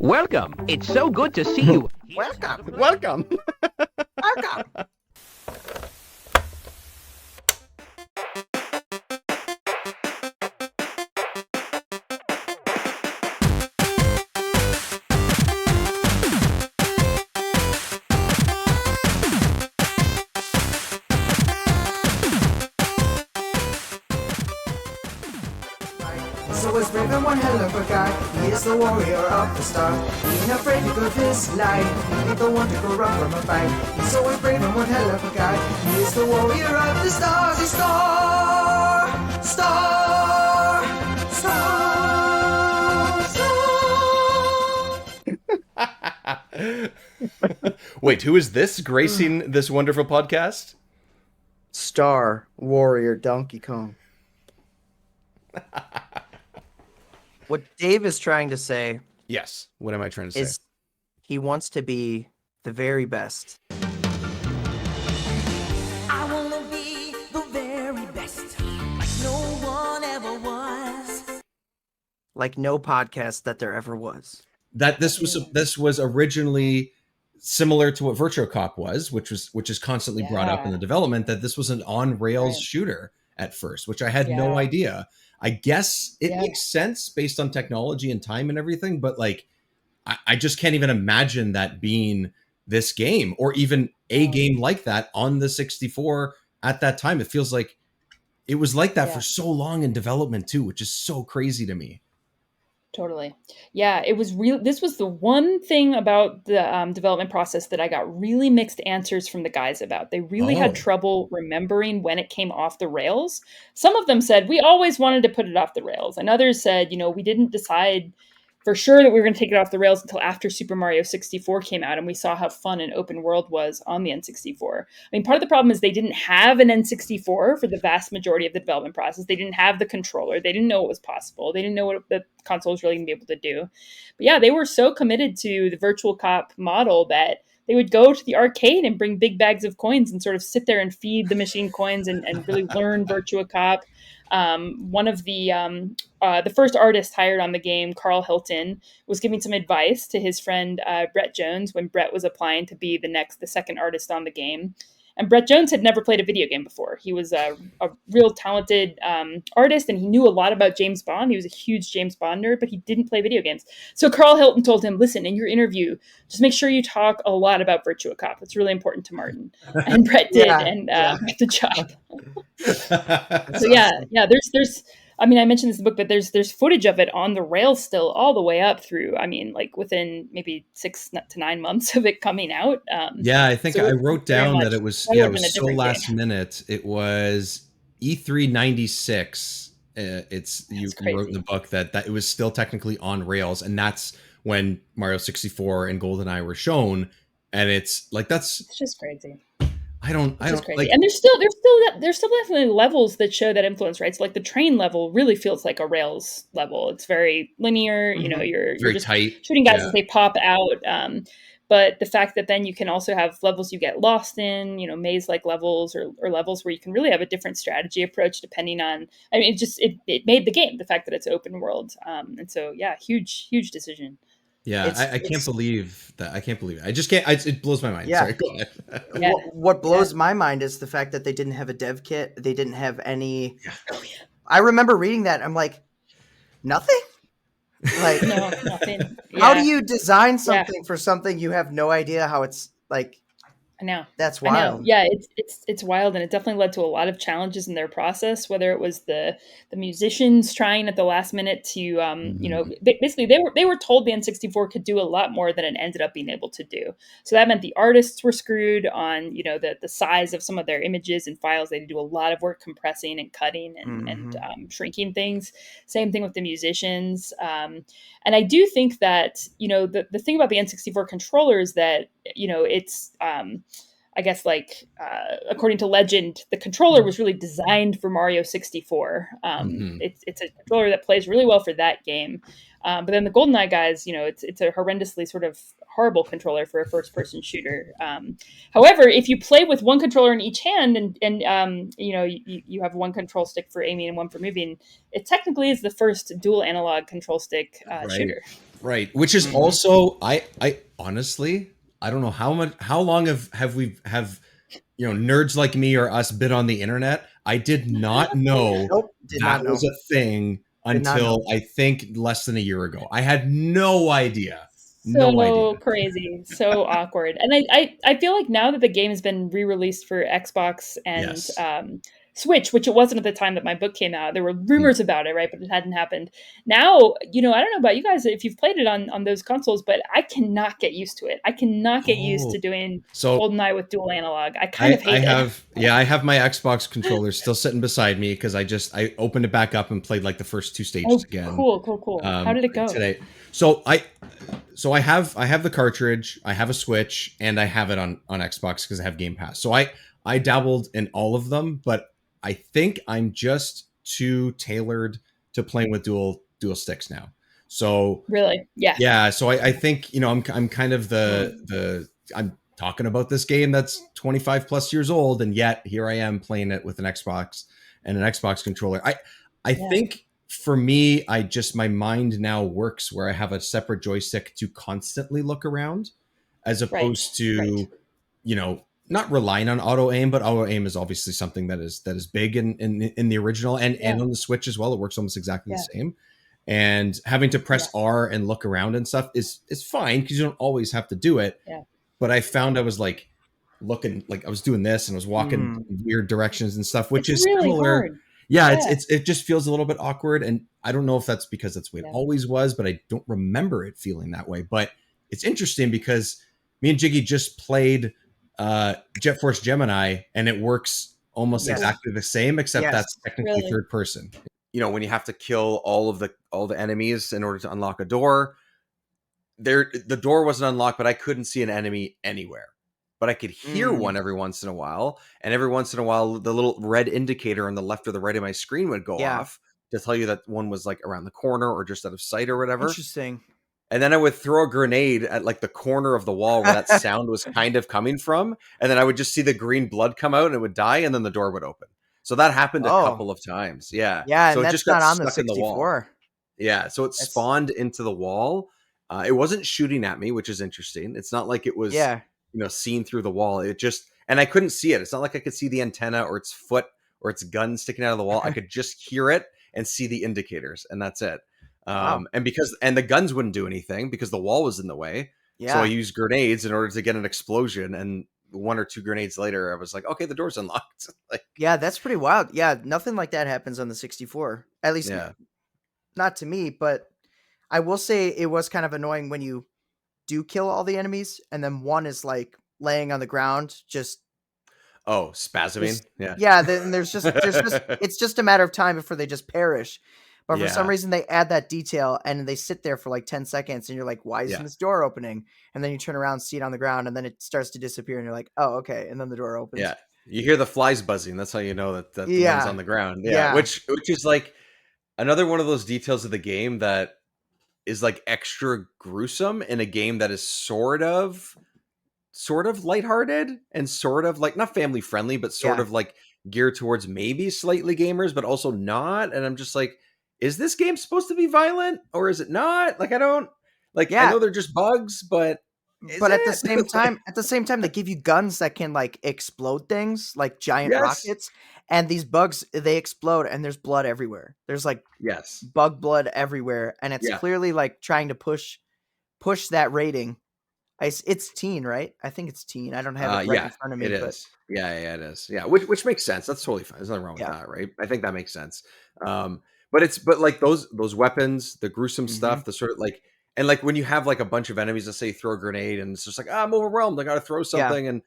Welcome. It's so good to see you. Welcome. Welcome. Welcome. So is Raven one hell of a guy. He is the warrior of the start. Being afraid to go this life. He ain't the one to go run from a fight. He's always brave and one hell of a guy. He is the warrior of the stars. He's star, star, star, star. Wait, who is this gracing this wonderful podcast? Star Warrior Donkey Kong. What Dave is trying to say Yes. What am I trying to say? is he wants to be the very best. I wanna be the very best, like no one ever was. Like no podcast that there ever was. That this was originally similar to what Virtua Cop was, which is constantly brought up in the development, that this was an on rails shooter at first, which I had no idea. I guess it makes sense based on technology and time and everything, but like I just can't even imagine that being this game or even a game like that on the 64 at that time. It feels like it was like that for so long in development too, which is so crazy to me. Totally. Yeah, it was real. This was the one thing about the development process that I got really mixed answers from the guys about. They really had trouble remembering when it came off the rails. Some of them said, we always wanted to put it off the rails. And others said, we didn't decide for sure that we were going to take it off the rails until after Super Mario 64 came out and we saw how fun an open world was on the N64. I mean, part of the problem is they didn't have an N64 for the vast majority of the development process. They didn't have the controller. They didn't know what was possible. They didn't know what the console was really going to be able to do. But yeah, they were so committed to the Virtual Cop model that they would go to the arcade and bring big bags of coins and sort of sit there and feed the machine coins and really learn Virtua Cop. One of the first artist hired on the game, Carl Hilton, was giving some advice to his friend Brett Jones when Brett was applying to be the second artist on the game. And Brett Jones had never played a video game before. He was a real talented artist, and he knew a lot about James Bond. He was a huge James Bond nerd, but he didn't play video games. So Carl Hilton told him, listen, in your interview, just make sure you talk a lot about Virtua Cop. It's really important to Martin. And Brett did, and got the job. So there's I mean, I mentioned this in the book, but there's footage of it on the rails still all the way up through, I mean, like within maybe 6 to 9 months of it coming out. I think I wrote down that it was so last minute. It was E3 96. You wrote in the book that it was still technically on rails, and that's when Mario 64 and GoldenEye were shown. And it's just crazy. I don't like, and there's still definitely levels that show that influence, right? So like the train level really feels like a rails level. It's very linear, you're just tight, shooting guys as they pop out. But the fact that then you can also have levels you get lost in, maze-like levels or levels where you can really have a different strategy approach depending on, I mean, it made the game, the fact that it's open world. And so, huge decision. Yeah, I can't believe that. I can't believe it. I just can't. It blows my mind. Yeah. Sorry, go ahead. What blows my mind is the fact that they didn't have a dev kit. They didn't have any. I remember reading that. I'm like, nothing? Like, no, nothing. How do you design something for something you have no idea how it's like? I know. That's wild. I know. Yeah, it's wild, and it definitely led to a lot of challenges in their process. Whether it was the musicians trying at the last minute to, basically they were told the N64 could do a lot more than it ended up being able to do. So that meant the artists were screwed on, the size of some of their images and files. They had to do a lot of work compressing and cutting and shrinking things. Same thing with the musicians. And I do think that the thing about the N64 controller is that it's I guess according to legend, the controller was really designed for Mario 64. It's a controller that plays really well for that game. But then the GoldenEye guys, it's a horrendously sort of horrible controller for a first-person shooter. However, if you play with one controller in each hand and you have one control stick for aiming and one for moving, it technically is the first dual analog control stick shooter. Right. Which is also, I honestly, I don't know how long have nerds like me or us been on the internet. I did not know Nope, did that not know. was a thing Did not until know. I think less than a year ago. I had no idea. So No idea. crazy, so awkward. And I feel like now that the game has been re-released for Xbox and Yes. Switch, which it wasn't at the time that my book came out, there were rumors about it, right? But it hadn't happened. Now, I don't know about you guys if you've played it on those consoles, but I cannot get used to it. I cannot get used to doing So GoldenEye with dual analog. I kind of hate it. I have my Xbox controller still sitting beside me because I opened it back up and played like the first 2 stages again. Cool. How did it go? Today? So I have the cartridge, I have a Switch, and I have it on Xbox because I have Game Pass. So I dabbled in all of them, but I think I'm just too tailored to playing with dual sticks now. So Really? Yeah. yeah. So I think I'm kind of I'm talking about this game that's 25 plus years old, and yet here I am playing it with an Xbox and an Xbox controller. I think for me, my mind now works where I have a separate joystick to constantly look around, as opposed to not relying on auto aim, but auto aim is obviously something that is big in the original and on the Switch as well. It works almost exactly the same. And having to press R and look around and stuff is fine because you don't always have to do it. Yeah. But I found I was like looking, like I was doing this and I was walking in weird directions and stuff, which is really similar. hard. Yeah, it just feels a little bit awkward, and I don't know if that's because that's the way it always was, but I don't remember it feeling that way. But it's interesting because me and Jiggy just played Jet Force Gemini, and it works almost exactly the same, except that's technically third person. When you have to kill all the enemies in order to unlock a door, the door wasn't unlocked, but I couldn't see an enemy anywhere. But I could hear one every once in a while, and every once in a while, the little red indicator on the left or the right of my screen would go off to tell you that one was like around the corner or just out of sight or whatever. Interesting. And then I would throw a grenade at like the corner of the wall where that sound was kind of coming from, and then I would just see the green blood come out and it would die, and then the door would open. So that happened a couple of times. Yeah. Yeah, so and it that's just got not on stuck the 64. in the wall. Yeah, so it spawned into the wall. It wasn't shooting at me, which is interesting. It's not like it was seen through the wall. It just, and I couldn't see it. It's not like I could see the antenna or its foot or its gun sticking out of the wall. I could just hear it and see the indicators, and that's it. And the guns wouldn't do anything because the wall was in the way. So I used grenades in order to get an explosion, and 1 or 2 grenades later, I was like, okay, the door's unlocked. Yeah, that's pretty wild. Yeah, nothing like that happens on the 64. At least not to me, but I will say it was kind of annoying when you do kill all the enemies and then one is like laying on the ground just spasming. Then there's just it's just a matter of time before they just perish. But for some reason they add that detail and they sit there for like 10 seconds and you're like, why isn't this door opening? And then you turn around, see it on the ground, and then it starts to disappear and you're like, oh, okay. And then the door opens. Yeah. You hear the flies buzzing. That's how you know that the one's on the ground. Yeah. Which is like another one of those details of the game that is like extra gruesome in a game that is sort of lighthearted and sort of like not family friendly, but sort of like geared towards maybe slightly gamers, but also not. And I'm just like, is this game supposed to be violent or is it not? Like, I don't like, I know they're just bugs, but at the same time, they give you guns that can like explode things like giant rockets. And these bugs, they explode and there's blood everywhere. There's like bug blood everywhere. And it's clearly like trying to push that rating. It's teen, right? I think it's teen. I don't have it right in front of me. It is. Yeah, it is. Yeah, which makes sense. That's totally fine. There's nothing wrong with that, right? I think that makes sense. But like those weapons, the gruesome stuff, the sort of like, and like when you have like a bunch of enemies that say throw a grenade and it's just like, I'm overwhelmed, I gotta throw something. And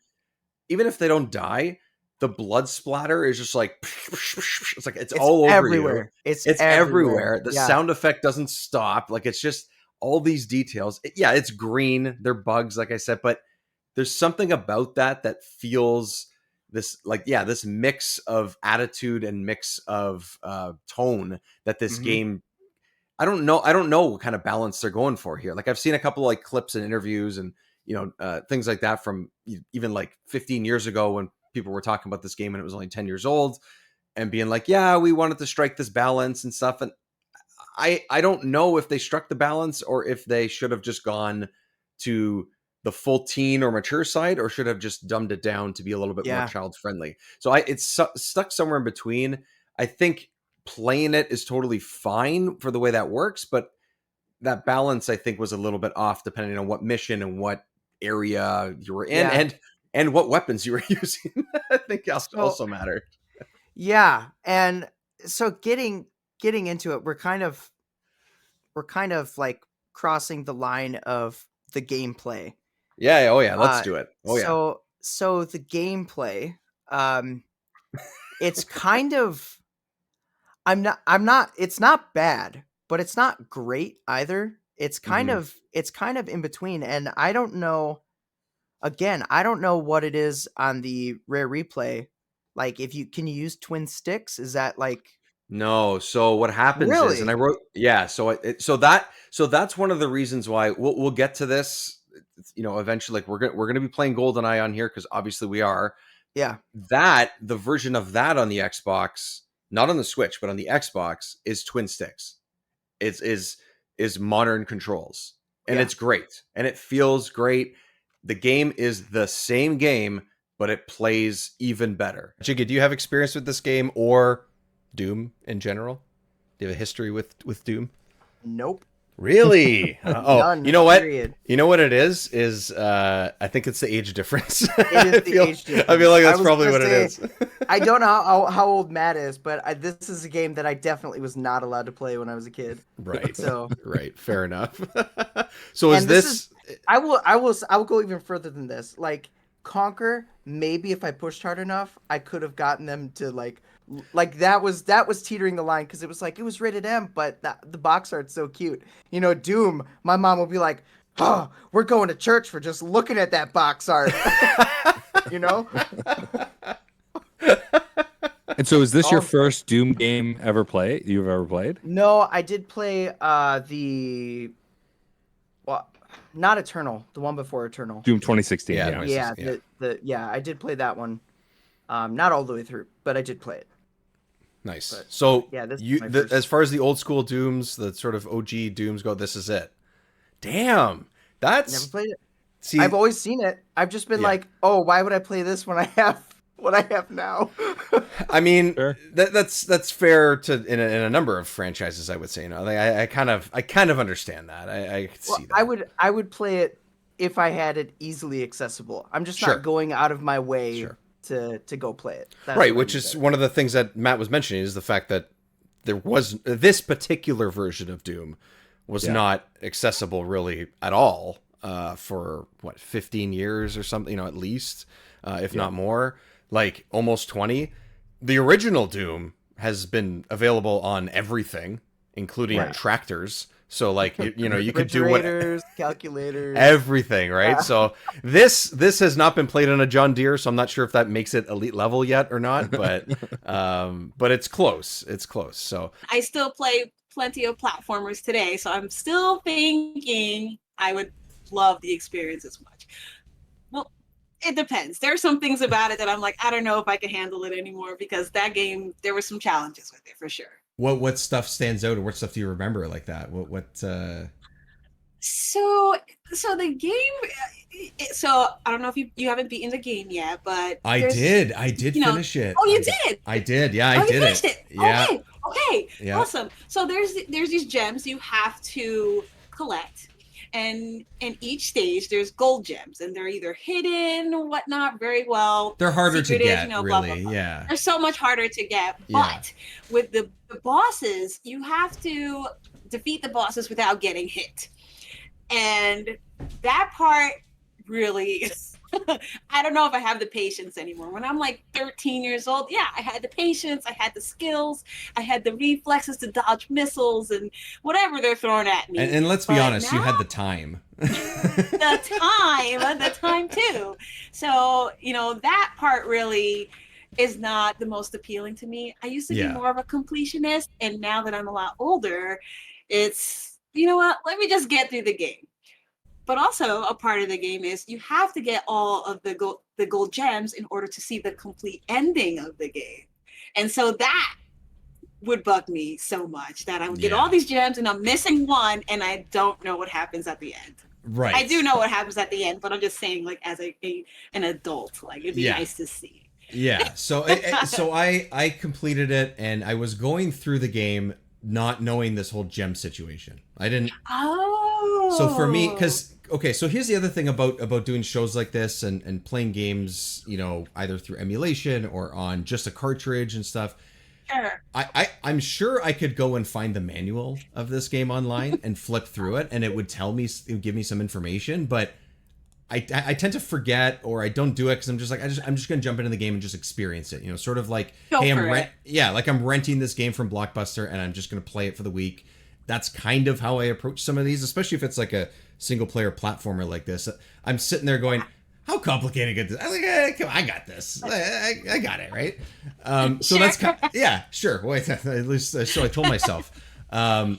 even if they don't die, the blood splatter is just like, it's like it's all over everywhere. You. It's everywhere. The sound effect doesn't stop. Like it's just all these details. It's green. They're bugs, like I said, but there's something about that feels this like, this mix of attitude and mix of tone that this game, I don't know what kind of balance they're going for here. Like I've seen a couple like clips and interviews and, things like that from even like 15 years ago when people were talking about this game and it was only 10 years old and being like, we wanted to strike this balance and stuff. And I don't know if they struck the balance or if they should have just gone to the full teen or mature side, or should have just dumbed it down to be a little bit more child friendly. So it's stuck somewhere in between. I think playing it is totally fine for the way that works, but that balance I think was a little bit off depending on what mission and what area you were in, and what weapons you were using. I think also mattered. Yeah, and so getting into it, we're kind of like crossing the line of the gameplay. Yeah. Oh yeah. Let's do it. Oh So the gameplay, it's kind of, it's not bad, but it's not great either. It's kind of in between. And I don't know what it is on the Rare Replay. Like, can you use twin sticks? Is that like, no? So what happens is, and I wrote, so that's one of the reasons why we'll get to this, eventually. Like we're gonna be playing GoldenEye on here, because obviously we are. Yeah. That the version of that on the Xbox, not on the Switch, but on the Xbox, is twin sticks. It is modern controls, and it's great, and it feels great. The game is the same game, but it plays even better. Jiggy, do you have experience with this game or Doom in general? Do you have a history with Doom? Nope. Really? None, you know what? Period. You know what it is? I think it's the age difference. It is the age difference. I feel like that's probably what it is. I don't know how old Matt is, but this is a game that I definitely was not allowed to play when I was a kid. Right. So right. Fair enough. So is this? I will go even further than this. Like Conquer, maybe if I pushed hard enough, I could have gotten them to like that was teetering the line, because it was rated M, but the box art's so cute. Doom, my mom will be like, "Oh, we're going to church for just looking at that box art." And so is this your first Doom game you've ever played? No, I did play not Eternal, the one before Eternal. Doom 2016. Yeah, I did play that one. Not all the way through, but I did play it. Nice. But, so this as far as the old school Dooms, the sort of OG Dooms go, this is it. Damn, that's never played it. See, I've always seen it. I've just been like, oh, why would I play this when I have what I have now? I mean, sure. that's fair to in a number of franchises, I would say. I kind of understand that. I could see that. I would play it if I had it easily accessible. I'm just not going out of my way. Sure. To go play it. That's right, which is one of the things that Matt was mentioning, is the fact that there was this particular version of Doom was not accessible really at all for 15 years or something, at least, if not more, like almost 20. The original Doom has been available on everything, including tractors. So like, you could do what calculators, everything, right? Yeah. So this has not been played on a John Deere, so I'm not sure if that makes it elite level yet or not, but it's close. It's close. So I still play plenty of platformers today, so I'm still thinking I would love the experience as much. Well, it depends. There are some things about it that I'm like, I don't know if I can handle it anymore, because that game, there were some challenges with it for sure. What stuff stands out, or what stuff do you remember like that? So the game. So I don't know if you haven't beaten the game yet, but I did finish it. Oh, you did? I did. Yeah, I did it. Yeah. Okay. Yeah. Awesome. So there's these gems you have to collect. And in each stage, there's gold gems, and they're either hidden or whatnot very well. They're harder to get, really. Blah, blah, blah. Yeah. They're so much harder to get. But with the bosses, you have to defeat the bosses without getting hit. And that part really, I don't know if I have the patience anymore. When I'm like 13 years old, I had the patience, I had the skills, I had the reflexes to dodge missiles and whatever they're throwing at me. And let's be honest, you had the time. the time too. So, that part really is not the most appealing to me. I used to be more of a completionist, and now that I'm a lot older, it's, what, let me just get through the game. But also a part of the game is you have to get all of the gold gems in order to see the complete ending of the game. And so that would bug me so much that I would get all these gems and I'm missing one and I don't know what happens at the end. Right. I do know what happens at the end, but I'm just saying, like, as an adult, like, it'd be nice to see. Yeah. So I completed it, and I was going through the game not knowing this whole gem situation. I didn't. Oh. So for me, because okay, so here's the other thing about doing shows like this and playing games, you know, either through emulation or on just a cartridge and stuff. Sure. I'm sure I could go and find the manual of this game online and flip through it, and it would give me some information, but I tend to forget, or I don't do it because I'm just like I'm just gonna jump into the game and just experience it, you know, sort of like I'm renting this game from Blockbuster and I'm just gonna play it for the week. That's kind of how I approach some of these, especially if it's like a single player platformer like this. I'm sitting there going, how complicated is this? I'm like, come on, I got this. I got it, right? So that's yeah, sure. Wait, at least so I told myself. And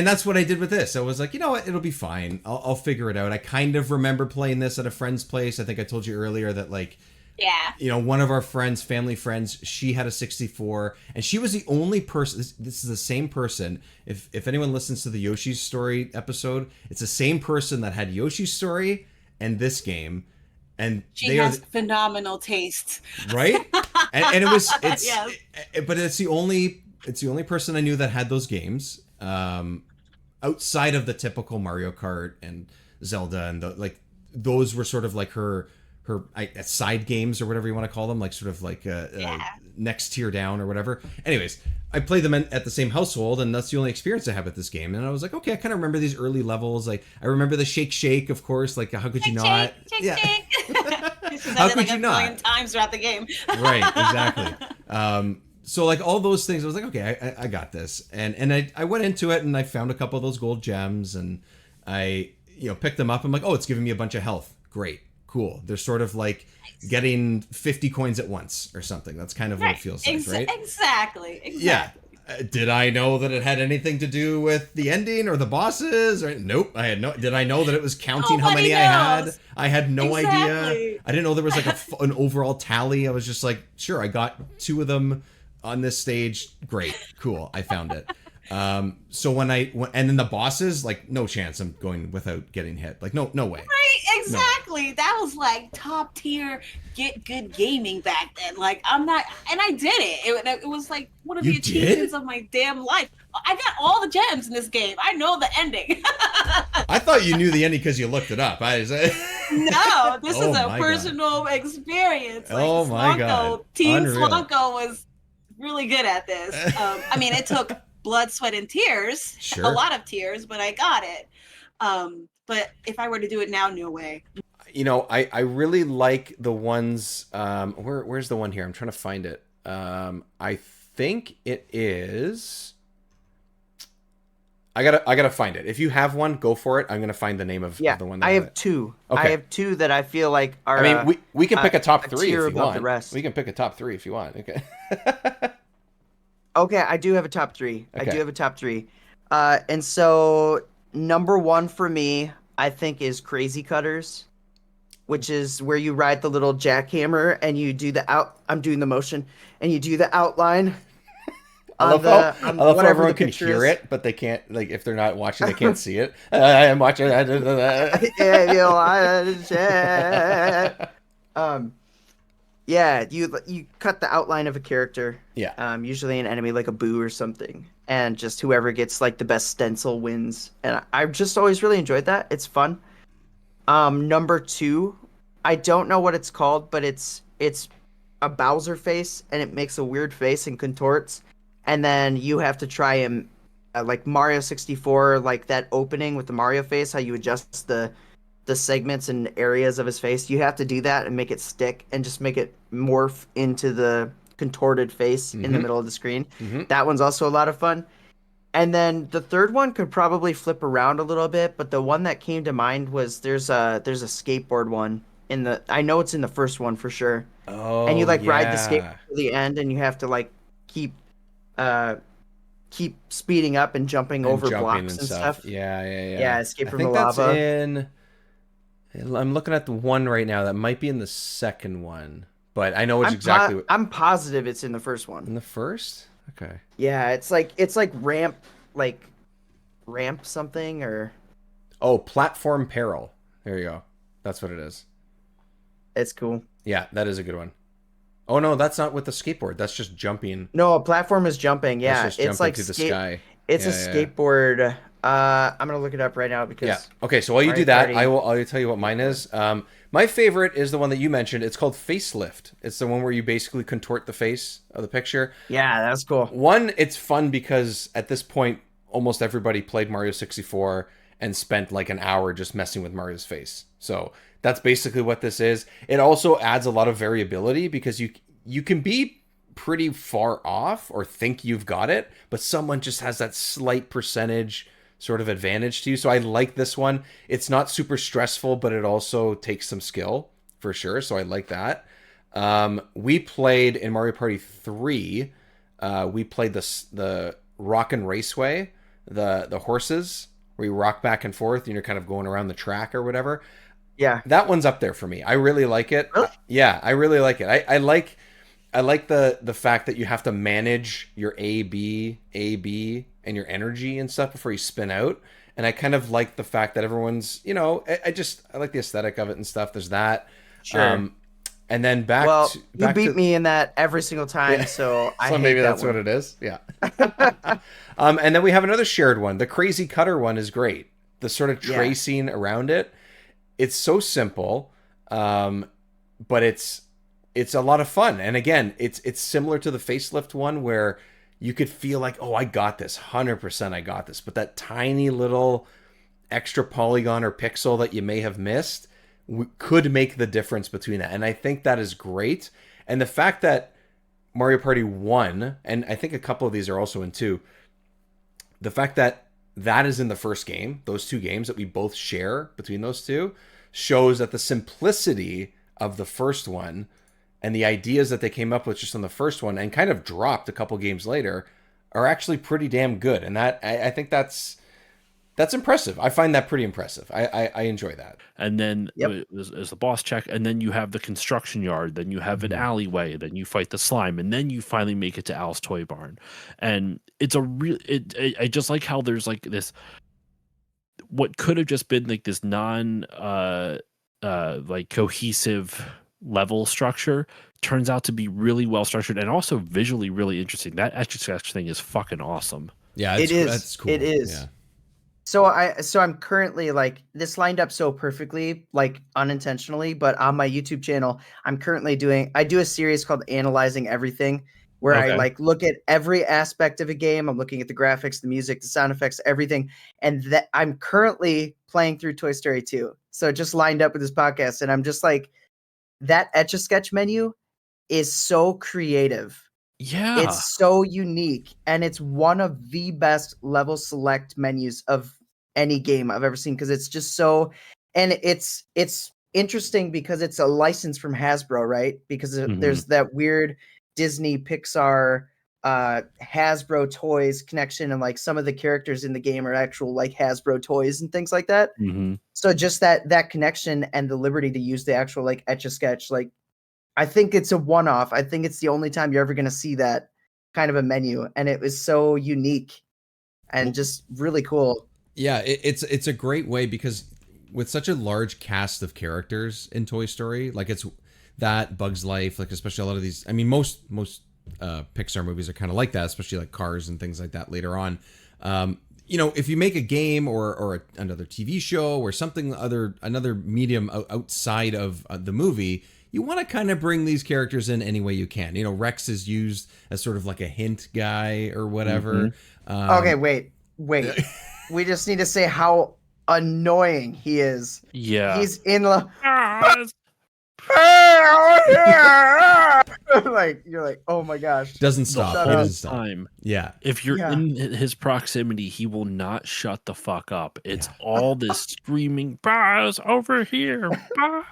that's what I did with this. I was like, you know what, it'll be fine. I'll figure it out. I kind of remember playing this at a friend's place. I think I told you earlier that, like, you know, one of our family friends, she had a 64, and she was the only person. This is the same person. If anyone listens to the Yoshi's Story episode, it's the same person that had Yoshi's Story and this game. And she has phenomenal taste, right? And it was but it's the only person I knew that had those games, outside of the typical Mario Kart and Zelda, and those were sort of like her side games, or whatever you want to call them, like sort of like next tier down or whatever. Anyways, I played them at the same household, and that's the only experience I have with this game. And I was like, okay, I kind of remember these early levels. Like, I remember the shake, of course. Like, how could you not? Shake. How could you not? 1,000,000 times throughout the game. Right, exactly. So like all those things, I was like, okay, I got this. And I went into it, and I found a couple of those gold gems, and I, you know, picked them up. I'm like, oh, it's giving me a bunch of health. Great. Cool. They're sort of like getting 50 coins at once or something. That's kind of what it feels like, right? Exactly. Yeah. Did I know that it had anything to do with the ending or the bosses? Or nope. I had no. Did I know that it was counting how many I had? I had no idea. I didn't know there was like an overall tally. I was just like, sure, I got 2 of them on this stage. Great. Cool. I found it. So and then the bosses, like, no chance I'm going without getting hit. Like, no way. Right, exactly. No. That was like top tier get good gaming back then. Like, I'm not, and I did it. It was like one of the achievements of my damn life. I got all the gems in this game. I know the ending. I thought you knew the ending because you looked it up. No, this is a personal experience. Like, oh my God. Team Slonko was really good at this. I mean, it took blood, sweat, and tears. Sure. A lot of tears, but I got it. But if I were to do it now, no way. You know, I really like the ones. Where's the one here? I'm trying to find it. I think it is. I gotta find it. If you have one, go for it. I'm gonna find the name of the one. I have 2. Okay. I have 2 that I feel like are. I mean, we can pick a top 3 if you want. The rest. We can pick a top 3 if you want. Okay. Okay, I do have a top 3. Okay. I do have a top 3. And so number 1 for me, I think, is Crazy Cutters, which is where you ride the little jackhammer and you do I'm doing the motion, and you do the outline. I love how everyone can hear it, but they can't, like, if they're not watching, they can't see it. I'm watching. Yeah, you cut the outline of a character. Yeah. Usually an enemy like a Boo or something, and just whoever gets like the best stencil wins. And I've just always really enjoyed that. It's fun. Number 2, I don't know what it's called, but it's a Bowser face, and it makes a weird face and contorts. And then you have to try and like Mario 64, like that opening with the Mario face, how you adjust the segments and areas of his face. You have to do that and make it stick and just make it morph into the contorted face in the middle of the screen. That one's also a lot of fun. And then the third one could probably flip around a little bit, but the one that came to mind was there's a skateboard one I know it's in the first one for sure. Oh, and you like ride the skateboard to the end, and you have to like keep speeding up and jumping over blocks and stuff. Yeah, escape from the lava. I'm looking at the one right now that might be in the second one, but I know it's exactly. I'm positive it's in the first one. In the first? Okay. Yeah, it's like ramp something or. Oh, Platform Peril. There you go. That's what it is. It's cool. Yeah, that is a good one. Oh no, that's not with the skateboard. That's just jumping. No, a platform is jumping. Yeah, That's just it's jumping like through the sky. It's a skateboard. I'm gonna look it up right now because. Yeah. Okay, so while you do that, I'll tell you what mine is. My favorite is the one that you mentioned. It's called Facelift. It's the one where you basically contort the face of the picture. Yeah, that's cool. One, it's fun because at this point, almost everybody played Mario 64 and spent like an hour just messing with Mario's face. So that's basically what this is. It also adds a lot of variability because you can be pretty far off or think you've got it, but someone just has that slight percentage sort of advantage to you. So I like this one. It's not super stressful, but it also takes some skill for sure. So I like that. We played in Mario Party 3. We played the Rockin' Raceway, the horses where you rock back and forth and you're kind of going around the track or whatever. Yeah, that one's up there for me. I really like it. Really? Yeah, I really like it. I like the fact that you have to manage your A, B, and your energy and stuff before you spin out. And I kind of like the fact that everyone's, I like the aesthetic of it and stuff. There's that. Sure. And then you beat me in that every single time, so I hate maybe that that's one. what it is. Yeah. And then we have another shared one. The Crazy Cutter one is great. The sort of tracing around it. It's so simple, but it's a lot of fun. And again, it's similar to the Facelift one where you could feel like, oh, I got this, 100% I got this. But that tiny little extra polygon or pixel that you may have missed could make the difference between that. And I think that is great. And the fact that Mario Party 1, and I think a couple of these are also in 2, the fact that is in the first game, those two games that we both share between those two, shows that the simplicity of the first one and the ideas that they came up with just on the first one and kind of dropped a couple games later are actually pretty damn good. And that I think that's impressive. I find that pretty impressive. I enjoy that. And then there's the boss check, and then you have the construction yard, then you have an alleyway, then you fight the slime, and then you finally make it to Al's Toy Barn. And it's I just like how there's like this, what could have just been like this like cohesive level structure turns out to be really well structured and also visually really interesting. That Etch-a-Sketch thing is fucking awesome. Yeah, it is. That's cool. It is. Yeah. So I'm currently like, this lined up so perfectly, like unintentionally, but on my YouTube channel, I'm currently I do a series called Analyzing Everything, where I like look at every aspect of a game. I'm looking at the graphics, the music, the sound effects, everything. And that I'm currently playing through Toy Story 2. So it just lined up with this podcast. And I'm just like, that Etch-a-Sketch menu is so creative. Yeah. It's so unique. And it's one of the best level select menus of any game I've ever seen, because it's just so, and it's interesting because it's a license from Hasbro, right? Because there's that weird Disney Pixar Hasbro toys connection, and like some of the characters in the game are actual like Hasbro toys and things like that. So just that connection and the liberty to use the actual like Etch-a-Sketch, like I think it's a one-off. I think it's the only time you're ever going to see that kind of a menu, and it was so unique and just really cool. Yeah, it's a great way, because with such a large cast of characters in Toy Story, like it's that, Bug's Life, like especially a lot of these, I mean, most Pixar movies are kind of like that, especially like Cars and things like that later on. If you make a game or another TV show or something, another medium outside of the movie, you want to kind of bring these characters in any way you can. Rex is used as sort of like a hint guy or whatever. Okay, wait. We just need to say how annoying he is. Yeah. He's in like you're like, oh my gosh. Doesn't stop. It doesn't stop. Time. Yeah. If you're in his proximity, he will not shut the fuck up. It's all this screaming, Buzz, over here,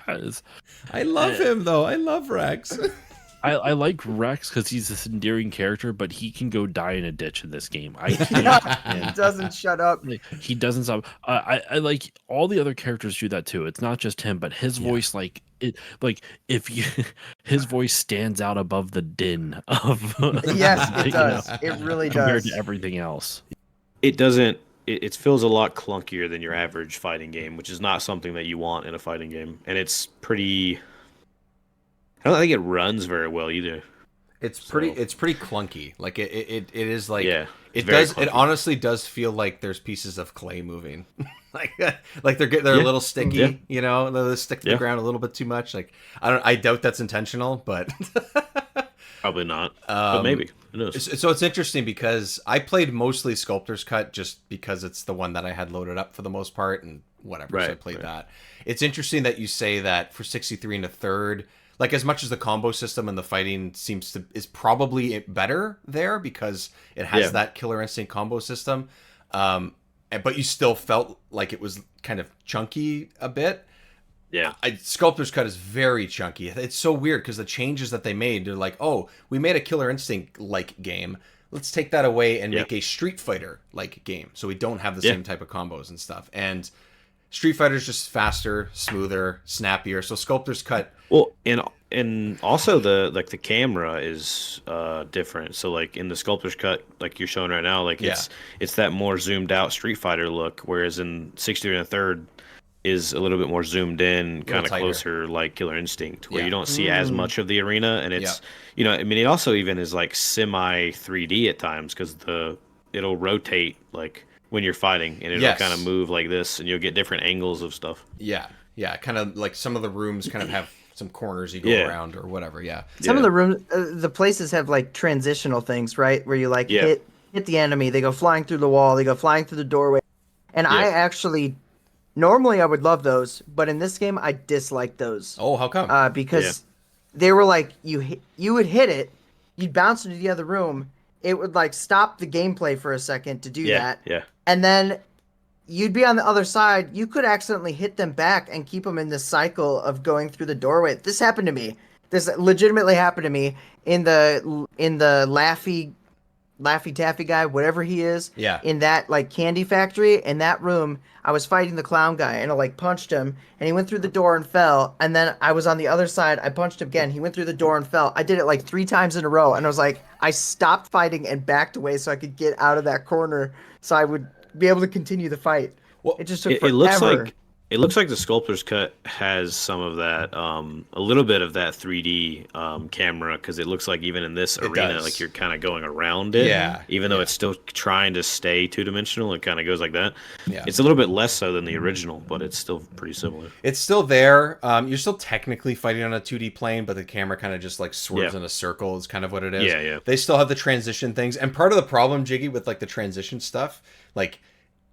Buzz. I love him though. I love Rex. I like Rex because he's this endearing character, but he can go die in a ditch in this game. I can't. He doesn't shut up. He doesn't stop. I like all the other characters do that too. It's not just him, but his voice, if you, his voice stands out above the din of. Yes, it does. It really compared does. to everything else. It doesn't. It feels a lot clunkier than your average fighting game, which is not something that you want in a fighting game, and it's pretty. I don't think it runs very well either. It's pretty clunky. Like it is like it clunky. It honestly does feel like there's pieces of clay moving. like they're a little sticky, you know, they stick to the ground a little bit too much. Like I doubt that's intentional, but probably not. But maybe. Who knows? So it's interesting because I played mostly Sculptor's Cut just because it's the one that I had loaded up for the most part and whatever. So I played that. It's interesting that you say that for 63 and a third. Like, as much as the combo system and the fighting is probably better there because it has that Killer Instinct combo system, but you still felt like it was kind of chunky a bit. Yeah, Sculptor's Cut is very chunky. It's so weird because the changes that they made, they're like, oh, we made a Killer Instinct like game. Let's take that away and make a Street Fighter like game, so we don't have the same type of combos and stuff. And Street Fighter's just faster, smoother, snappier. So Sculptor's Cut. Well, and also the camera is different. So like in the Sculptor's Cut, like you're showing right now, like it's that more zoomed out Street Fighter look, whereas in 63 and a third is a little bit more zoomed in, kind of closer like Killer Instinct, where you don't see as much of the arena, and it's you know, I mean, it also even is like semi 3D at times because it'll rotate like when you're fighting, and it'll kind of move like this, and you'll get different angles of stuff. Yeah, kind of like some of the rooms kind of have some corners you go around or whatever. Some of the rooms, the places have like transitional things, right? Where you like hit the enemy, they go flying through the wall, they go flying through the doorway. And I actually, normally I would love those, but in this game I dislike those. Oh, how come? Because they were like, you would hit it, you'd bounce into the other room, it would like stop the gameplay for a second to do that. Yeah. And then you'd be on the other side. You could accidentally hit them back and keep them in this cycle of going through the doorway. This happened to me. This legitimately happened to me in the Laffy Taffy guy, whatever he is. Yeah. In that like candy factory, in that room, I was fighting the clown guy and I like punched him and he went through the door and fell. And then I was on the other side. I punched him again. He went through the door and fell. I did it like 3 times in a row. And I was like, I stopped fighting and backed away so I could get out of that corner so I would be able to continue the fight. Well, it just took forever. It looks like the Sculptor's Cut has some of that, a little bit of that 3D camera, because it looks like even in this arena, like you're kind of going around it. Yeah. Even though it's still trying to stay 2-dimensional, it kind of goes like that. Yeah. It's a little bit less so than the original, but it's still pretty similar. It's still there. You're still technically fighting on a 2D plane, but the camera kind of just like swerves in a circle is kind of what it is. Yeah. They still have the transition things. And part of the problem, Jiggy, with like the transition stuff, like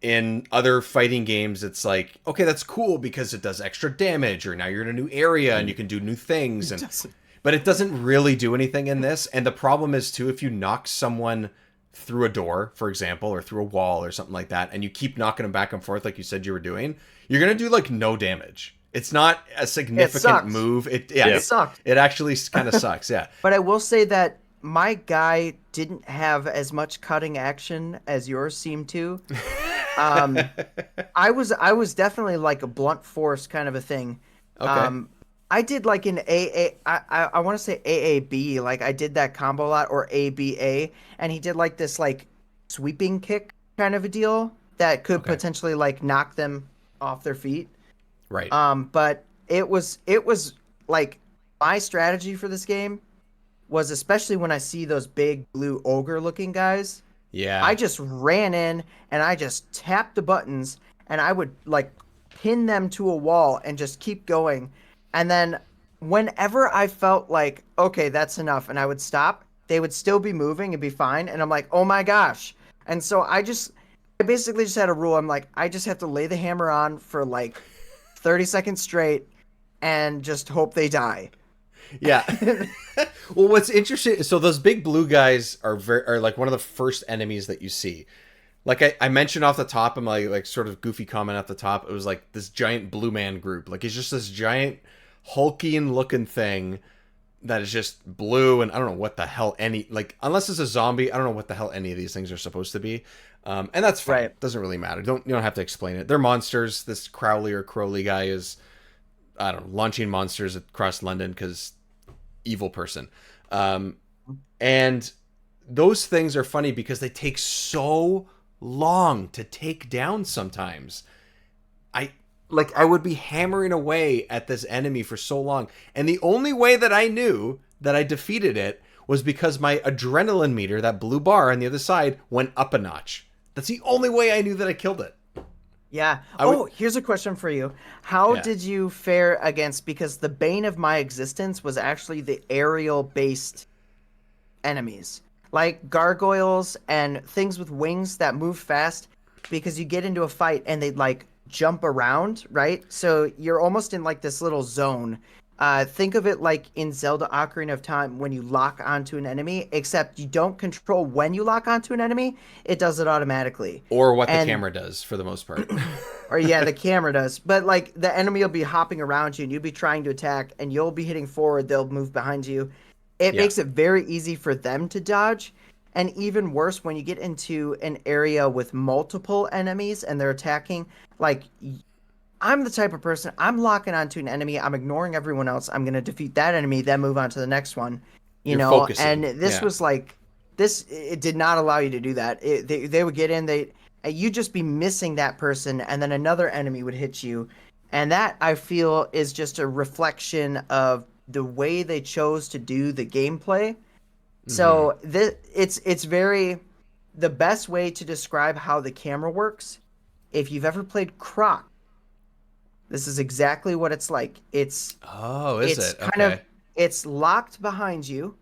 in other fighting games, it's like, okay, that's cool because it does extra damage, or now you're in a new area and you can do new things. But it doesn't really do anything in this. And the problem is, too, if you knock someone through a door, for example, or through a wall or something like that, and you keep knocking them back and forth like you said you were doing, you're going to do like no damage. It's not a significant move. It sucks. It actually kind of sucks, yeah. But I will say that my guy didn't have as much cutting action as yours seemed to. I was definitely like a blunt force kind of a thing. Okay. I did like an I want to say AAB, like I did that combo a lot, or ABA, and he did like this like sweeping kick kind of a deal that could potentially like knock them off their feet. Right. But it was like my strategy for this game was, especially when I see those big blue ogre looking guys. Yeah. I just ran in and I just tapped the buttons and I would like pin them to a wall and just keep going. And then whenever I felt like, okay, that's enough, and I would stop, they would still be moving and be fine. And I'm like, oh my gosh. And so I basically just had a rule. I'm like, I just have to lay the hammer on for like 30 seconds straight and just hope they die. Yeah. Well, what's interesting, so those big blue guys are like one of the first enemies that you see. Like I mentioned off the top, I'm like sort of goofy comment at the top. It was like this giant blue man group. Like he's just this giant hulking looking thing that is just blue, and I don't know what the hell unless it's a zombie, I don't know what the hell any of these things are supposed to be. And that's fine. Right. It doesn't really matter. You don't have to explain it. They're monsters. This Crowley or Crowley guy is, I don't know, launching monsters across London because evil person. And those things are funny because they take so long to take down sometimes. I would be hammering away at this enemy for so long. And the only way that I knew that I defeated it was because my adrenaline meter, that blue bar on the other side, went up a notch. That's the only way I knew that I killed it. Yeah. Here's a question for you. How did you fare against, because the bane of my existence was actually the aerial-based enemies. Like gargoyles and things with wings that move fast, because you get into a fight and they'd like jump around, right? So you're almost in like this little zone. Think of it like in Zelda Ocarina of Time when you lock onto an enemy, except you don't control when you lock onto an enemy. It does it automatically. Or what the camera does for the most part. Or the camera does. But like the enemy will be hopping around you and you'll be trying to attack and you'll be hitting forward. They'll move behind you. It makes it very easy for them to dodge. And even worse, when you get into an area with multiple enemies and they're attacking, like, I'm the type of person, I'm locking onto an enemy, I'm ignoring everyone else, I'm going to defeat that enemy, then move on to the next one, you know? Focusing. And this was like, it did not allow you to do that. They would get in, you'd just be missing that person, and then another enemy would hit you. And that, I feel, is just a reflection of the way they chose to do the gameplay. So it's very, the best way to describe how the camera works, if you've ever played Croc, this is exactly what it's like. It's it's locked behind you,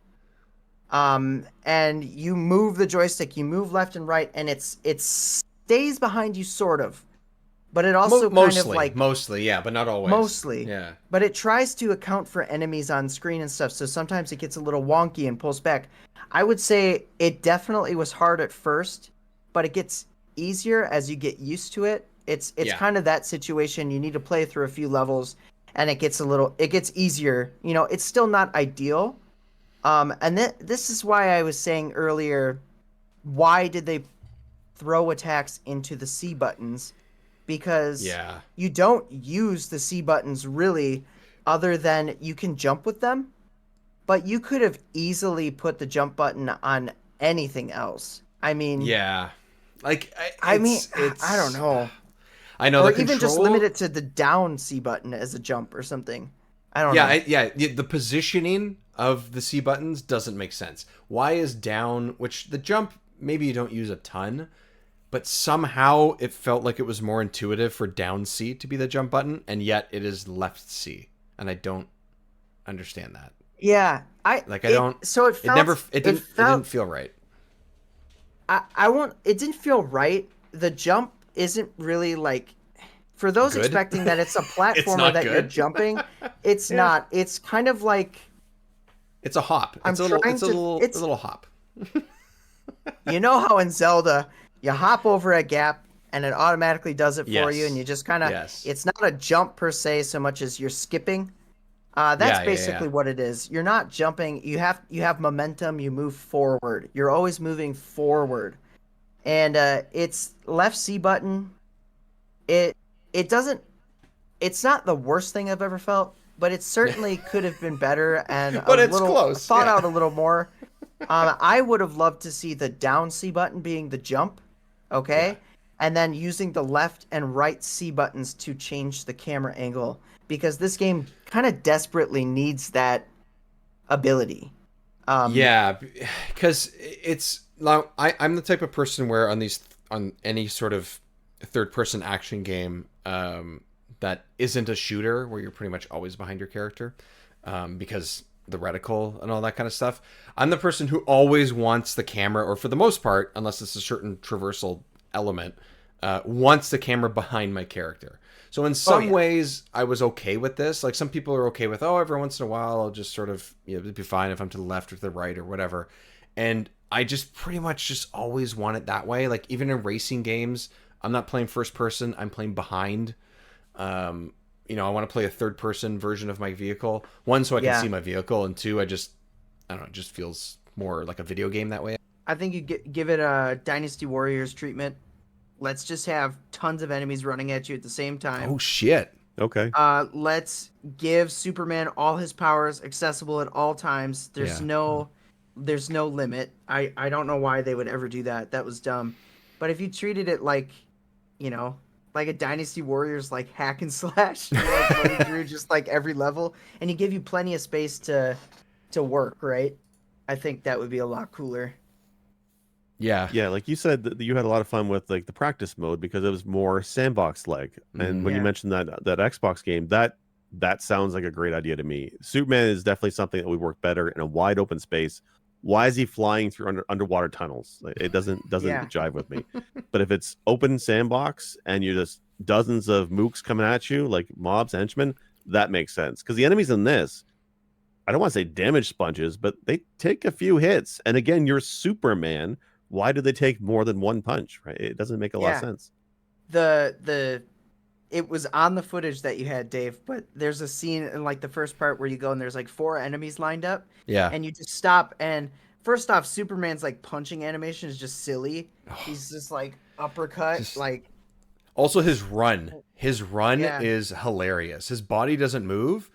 and you move the joystick, you move left and right, and it stays behind you sort of. But it also mostly, yeah, but not always. Mostly. Yeah. But it tries to account for enemies on screen and stuff, so sometimes it gets a little wonky and pulls back. I would say it definitely was hard at first, but it gets easier as you get used to it. It's kind of that situation. You need to play through a few levels and it gets easier. You know, it's still not ideal. And this is why I was saying earlier, why did they throw attacks into the C buttons? Because you don't use the C buttons really, other than you can jump with them, but you could have easily put the jump button on anything else. I mean, like I don't know. I know, or even just limit it to the down C button as a jump or something. I don't know. The positioning of the C buttons doesn't make sense. Why is down, which the jump maybe you don't use a ton, but somehow it felt like it was more intuitive for down C to be the jump button, and yet it is left C, and I don't understand that. Yeah, it didn't feel right. It didn't feel right. The jump isn't really like, for those expecting that it's a platformer that you're jumping. It's not. It's kind of like, it's a hop. It's a little hop. You know how in Zelda you hop over a gap and it automatically does it for you, and you just kind of, it's not a jump per se so much as you're skipping. That's basically what it is. You're not jumping. You have momentum. You move forward. You're always moving forward. And it's left C button. It doesn't. It's not the worst thing I've ever felt, but it certainly could have been better and thought out a little more. I would have loved to see the down C button being the jump, and then using the left and right C buttons to change the camera angle, because this game kind of desperately needs that ability. Because it's now I'm the type of person where on any sort of third-person action game that isn't a shooter, where you're pretty much always behind your character, because the reticle and all that kind of stuff, I'm the person who always wants the camera, or for the most part, unless it's a certain traversal element, wants the camera behind my character. So in some ways, I was okay with this. Like, some people are okay with, every once in a while, I'll just sort of, it'd be fine if I'm to the left or to the right or whatever. And I just pretty much just always want it that way. Like, even in racing games, I'm not playing first person, I'm playing behind. I want to play a third person version of my vehicle. One, so I can see my vehicle, and two, I don't know, it just feels more like a video game that way. I think you give it a Dynasty Warriors treatment. Let's just have tons of enemies running at you at the same time. Oh shit. Okay. Let's give Superman all his powers accessible at all times. There's no limit. I don't know why they would ever do that. That was dumb. But if you treated it like, like a Dynasty Warriors like hack and slash, going through just like every level, and you give you plenty of space to work, right? I think that would be a lot cooler. Yeah, like you said, that you had a lot of fun with like the practice mode because it was more sandbox like. And when you mentioned that Xbox game, that sounds like a great idea to me. Superman is definitely something that would work better in a wide open space. Why is he flying through underwater tunnels? It doesn't jive with me. But if it's open sandbox and you're just dozens of mooks coming at you like mobs, henchmen, that makes sense. Because the enemies in this, I don't want to say damage sponges, but they take a few hits. And again, you're Superman. Why do they take more than one punch? Right? It doesn't make a lot of sense. It was on the footage that you had, Dave, but there's a scene in like the first part where you go and there's like 4 enemies lined up. Yeah. And you just stop, and first off, Superman's like punching animation is just silly. He's just like uppercut, like. Also, his run is hilarious. His body doesn't move.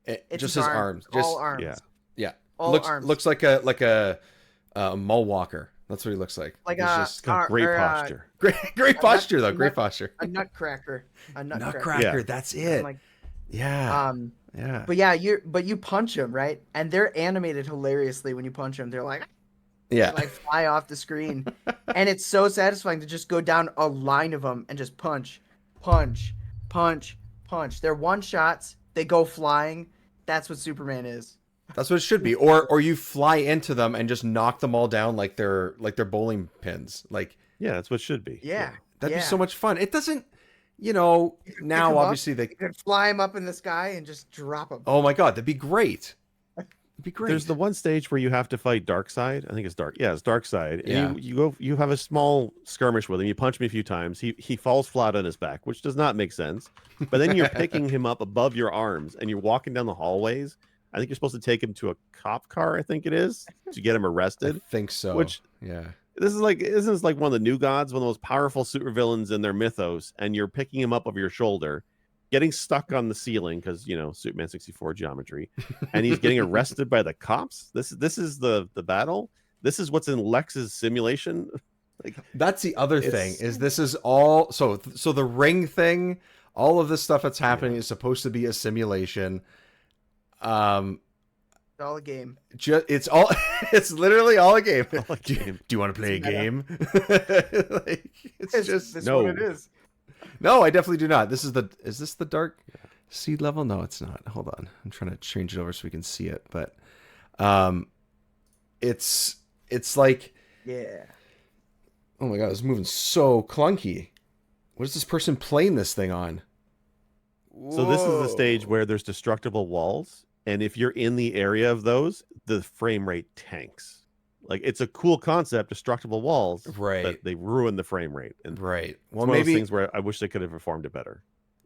It's just his arms. All arms. Yeah. All arms. Looks like a mole walker. That's what he looks like. Like he's just got great posture. Great posture though. Great posture. A nutcracker. Nutcracker. That's it. Like, yeah. But you punch him, right? And they're animated hilariously when you punch them. They're like, they fly off the screen, and it's so satisfying to just go down a line of them and just punch. They're one shots. They go flying. That's what Superman is. That's what it should be. Or you fly into them and just knock them all down like they're bowling pins. Like, yeah, that's what it should be. Yeah. That'd be so much fun. It doesn't, now obviously you could fly him up in the sky and just drop him. Oh my God, that'd be great. It'd be great. There's the one stage where you have to fight Darkseid. I think it's Dark. Yeah, it's Darkseid. Yeah. And you have a small skirmish with him. You punch him a few times. He falls flat on his back, which does not make sense. But then you're picking him up above your arms and you're walking down the hallways. I think you're supposed to take him to a cop car, I think it is, to get him arrested. I think so. Which, this is like one of the new gods, one of the most powerful supervillains in their mythos, and you're picking him up over your shoulder, getting stuck on the ceiling because Superman 64 geometry, and he's getting arrested by the cops. This is the battle. This is what's in Lex's simulation. Like, that's the other thing is this is all so the ring thing. All of this stuff that's happening is supposed to be a simulation. It's all a game. It's literally all a game. Do you want to play a game? It's what it is. No, I definitely do not. Is this the dark seed level? No, it's not. Hold on. I'm trying to change it over so we can see it. But it's like, oh my God, it's moving so clunky. What is this person playing this thing on? So this is the stage where there's destructible walls, and if you're in the area of those, the frame rate tanks. Like, it's a cool concept, destructible walls, right? But they ruin the frame rate. And right. Well, maybe one of those things where I wish they could have performed it better.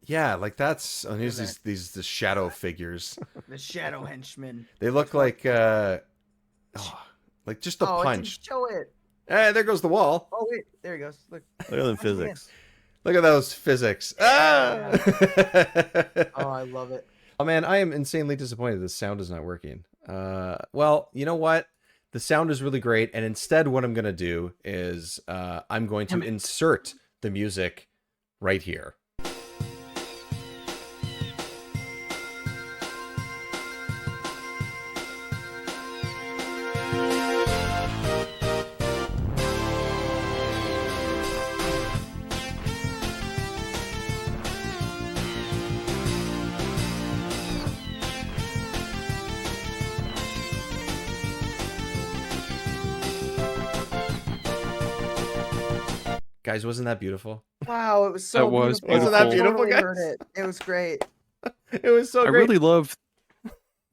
Yeah, like that's. Oh, here's the shadow figures. The shadow henchmen. They look like like just a punch. Show it. Hey, there goes the wall. Oh wait, there he goes. Look at them physics. Look at those physics. Yeah. Oh, I love it. Oh man, I am insanely disappointed the sound is not working. Well, you know what? The sound is really great, and instead what I'm going to do is I'm going to insert the music right here. Guys, wasn't that beautiful? Wow, it was so beautiful. Wasn't that beautiful, guys? Heard it. It was great. It was so great. I really love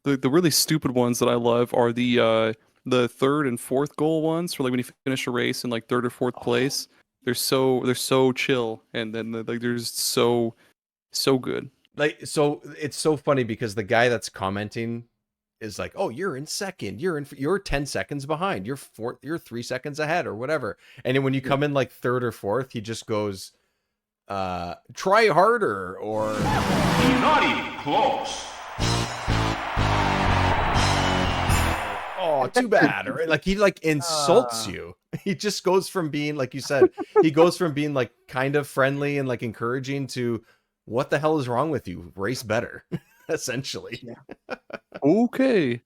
the really stupid ones that I love are the third and fourth goal ones for like when you finish a race in like third or fourth place. They're so chill, and then like they're just so good. Like, so it's so funny because the guy that's commenting is like, "Oh, you're in second. You're 10 seconds behind. You're 3 seconds ahead or whatever." And then when you come in like third or fourth, he just goes, "Try harder," or "Not even close." "Oh, too bad." Or like he like insults you. He just goes from being, like you said, he goes from being like kind of friendly and like encouraging to, "What the hell is wrong with you? Race better." Essentially. Yeah. Okay.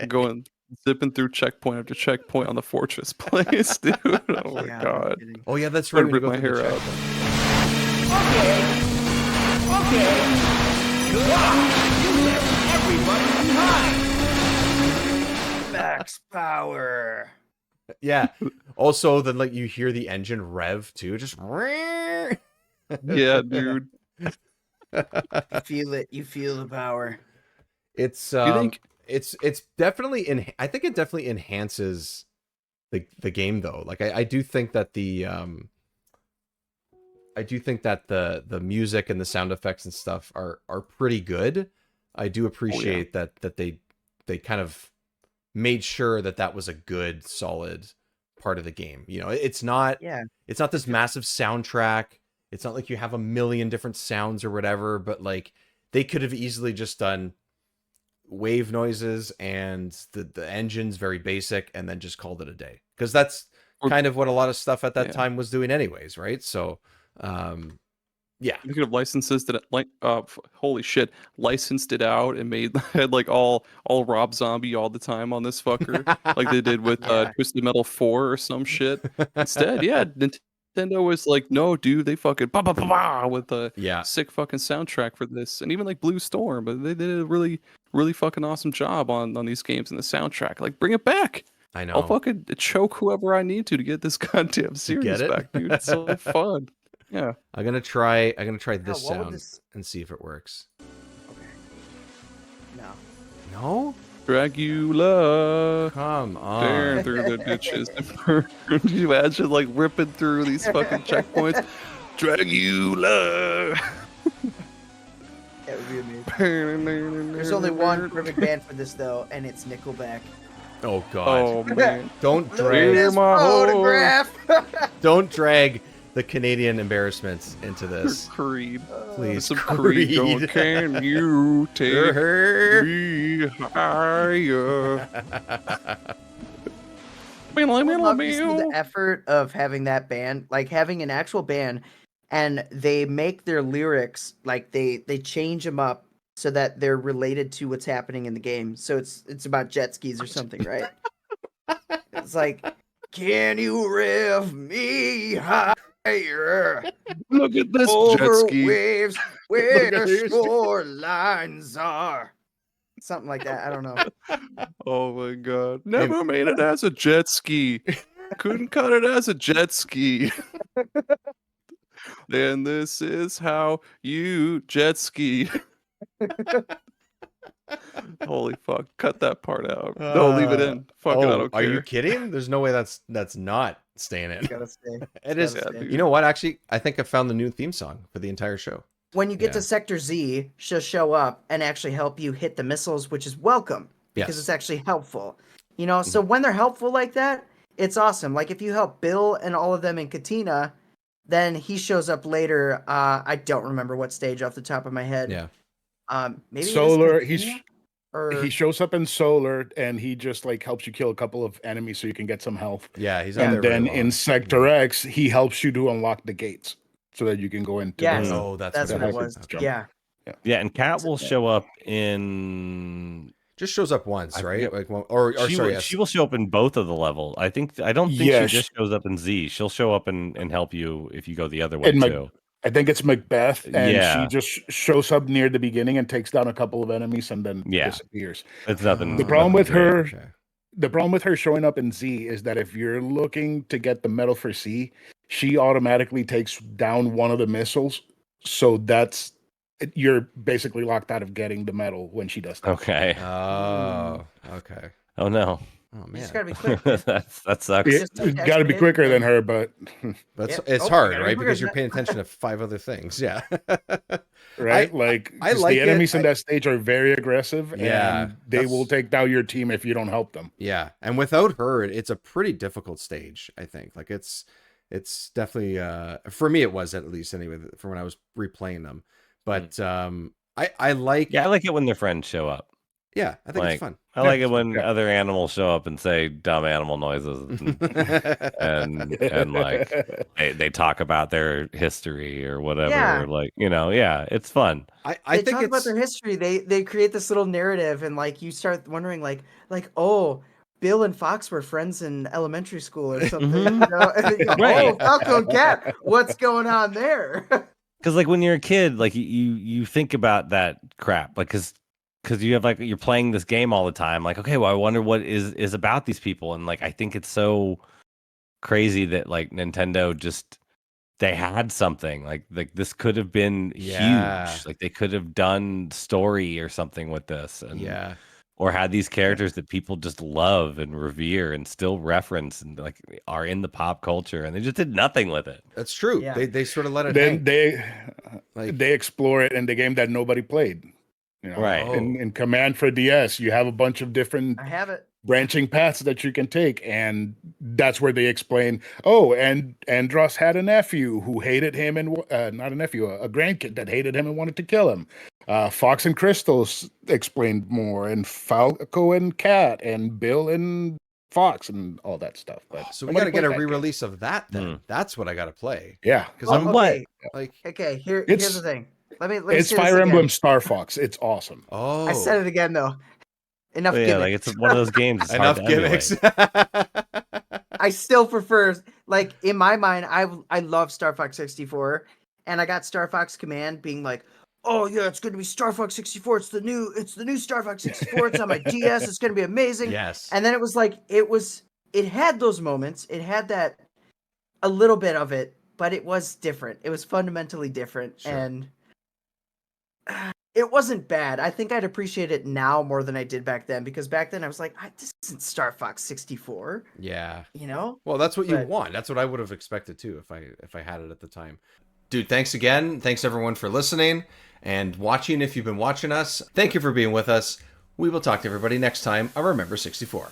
Going zipping through checkpoint after checkpoint on the fortress place, dude. Oh my god. Oh yeah, that's right. Rip my hair out. Okay. Good luck. You left everybody behind. Max power. Yeah. Also, then like you hear the engine rev too, just yeah, dude. You feel the power. It's it's definitely I think it definitely enhances the game though. Like I do think that the music and the sound effects and stuff are pretty good. I do appreciate that they kind of made sure that was a good solid part of the game. You know, it's not this massive soundtrack. It's not like you have a million different sounds or whatever, but like they could have easily just done wave noises and the engine's very basic and then just called it a day. Because that's kind of what a lot of stuff at that time was doing anyways, right? So yeah. You could have licenses that like holy shit, licensed it out and had like all Rob Zombie all the time on this fucker, like they did with Twisted Metal 4 or some shit. Instead, Nintendo was like, no, dude, they fucking with a sick fucking soundtrack for this, and even like Blue Storm, but they did a really, really fucking awesome job on these games and the soundtrack. Like, bring it back. I know. I'll fucking choke whoever I need to get this goddamn series back, dude. It's so fun. Yeah, I'm gonna try this sound and see if it works. Okay. No. Dragula. Come on. Tearing through the ditches. Could you imagine like ripping through these fucking checkpoints? Dragula. That would be amazing. There's only one perfect band for this though, and it's Nickelback. Oh god. Oh man. Don't drag my photograph. Don't drag the Canadian embarrassments into this. Creed. Please. Some Creed going, can you take me higher? I would love to see the effort of having that band, like having an actual band, and they make their lyrics, like they change them up so that they're related to what's happening in the game. So it's about jet skis or something, right? It's like, can you rev me higher? Look at this over jet ski. Waves where shorelines are. Something like that. I don't know. Oh my god. Never made it as a jet ski. Couldn't cut it as a jet ski. And this is how you jet ski. Holy fuck. Cut that part out. No, leave it in. Fuck it, I don't care. Are you kidding? There's no way that's not staying in. It's gotta stay. It is. You know what? Actually, I think I found the new theme song for the entire show. When you get to Sector Z, she'll show up and actually help you hit the missiles, which is welcome because it's actually helpful. You know, so when they're helpful like that, it's awesome. Like if you help Bill and all of them in Katina, then he shows up later. I don't remember what stage off the top of my head. Yeah. Maybe Solar. He shows up in Solar and he just like helps you kill a couple of enemies so you can get some health. Yeah, he's and then in Sector X, he helps you to unlock the gates so that you can go into. Oh, that's what it was. Yeah. And Kat will show up in. Just shows up once, right? Like, she will show up in both of the level. I don't think she just shows up in Z. She'll show up and help you if you go the other way too. I think it's Macbeth, and she just shows up near the beginning and takes down a couple of enemies and then disappears. It's nothing. The problem with her showing up in Z is that if you're looking to get the medal for C, she automatically takes down one of the missiles. So you're basically locked out of getting the medal when she does that. Okay. Oh, okay. Oh no. Oh man, you just gotta be quick. that sucks. You got to be quicker than her, but it's hard, right? Because you're paying attention to 5 other things. Yeah. Right? I like the enemies it. in that stage are very aggressive, and they will take down your team if you don't help them. Yeah, and without her, it's a pretty difficult stage. I think, like it's definitely for me, it was at least anyway from when I was replaying them. But I like it when their friends show up. Yeah, I think it's fun. I like it when other animals show up and say dumb animal noises, and like they talk about their history or whatever. Yeah. Like it's fun. I think talk about their history. They create this little narrative, and like you start wondering, like oh, Bill and Fox were friends in elementary school or something. You know? And you go, Right. Oh, Falco and Cat, what's going on there? Because like when you're a kid, like you think about that crap, like because you have like you're playing this game all the time. Like, okay, well, I wonder what is about these people, and like I think it's so crazy that like Nintendo just they had something like this could have been huge. Like they could have done story or something with this, and or had these characters that people just love and revere and still reference and like are in the pop culture, and they just did nothing with it. That's true. Yeah. They sort of let it. Then hang. they explore it in the game that nobody played. You know, right. In Command for DS, you have a bunch of different I have it. branching paths that you can take, and that's where they explain. Oh, and Andros had a nephew who hated him, and not a nephew, a grandkid that hated him and wanted to kill him. Fox and Crystals explained more, and Falco and Cat, and Bill and Fox, and all that stuff. But So we got to get a re-release of that then. That's what I got to play. Yeah, because Well, I'm okay. Here's the thing. Let me it's say this Fire Emblem again. Star Fox. It's awesome. Oh, I said it again though. Enough Yeah, gimmicks. like it's one of those games. It's enough hard to emulate. gimmicks. I still prefer, like in my mind, I love Star Fox 64, and I got Star Fox Command being like, oh yeah, it's gonna be Star Fox 64. It's the new Star Fox 64. It's on my DS. It's gonna be amazing. Yes. And then it was like it had those moments. It had that a little bit of it, but it was different. It was fundamentally different, and it wasn't bad. I think I'd appreciate it now more than I did back then, because back then I was like, this isn't Star Fox 64. Yeah. You know? Well, that's what you want. That's what I would have expected too if I had it at the time. Dude, thanks again. Thanks everyone for listening and watching if you've been watching us. Thank you for being with us. We will talk to everybody next time on Remember 64.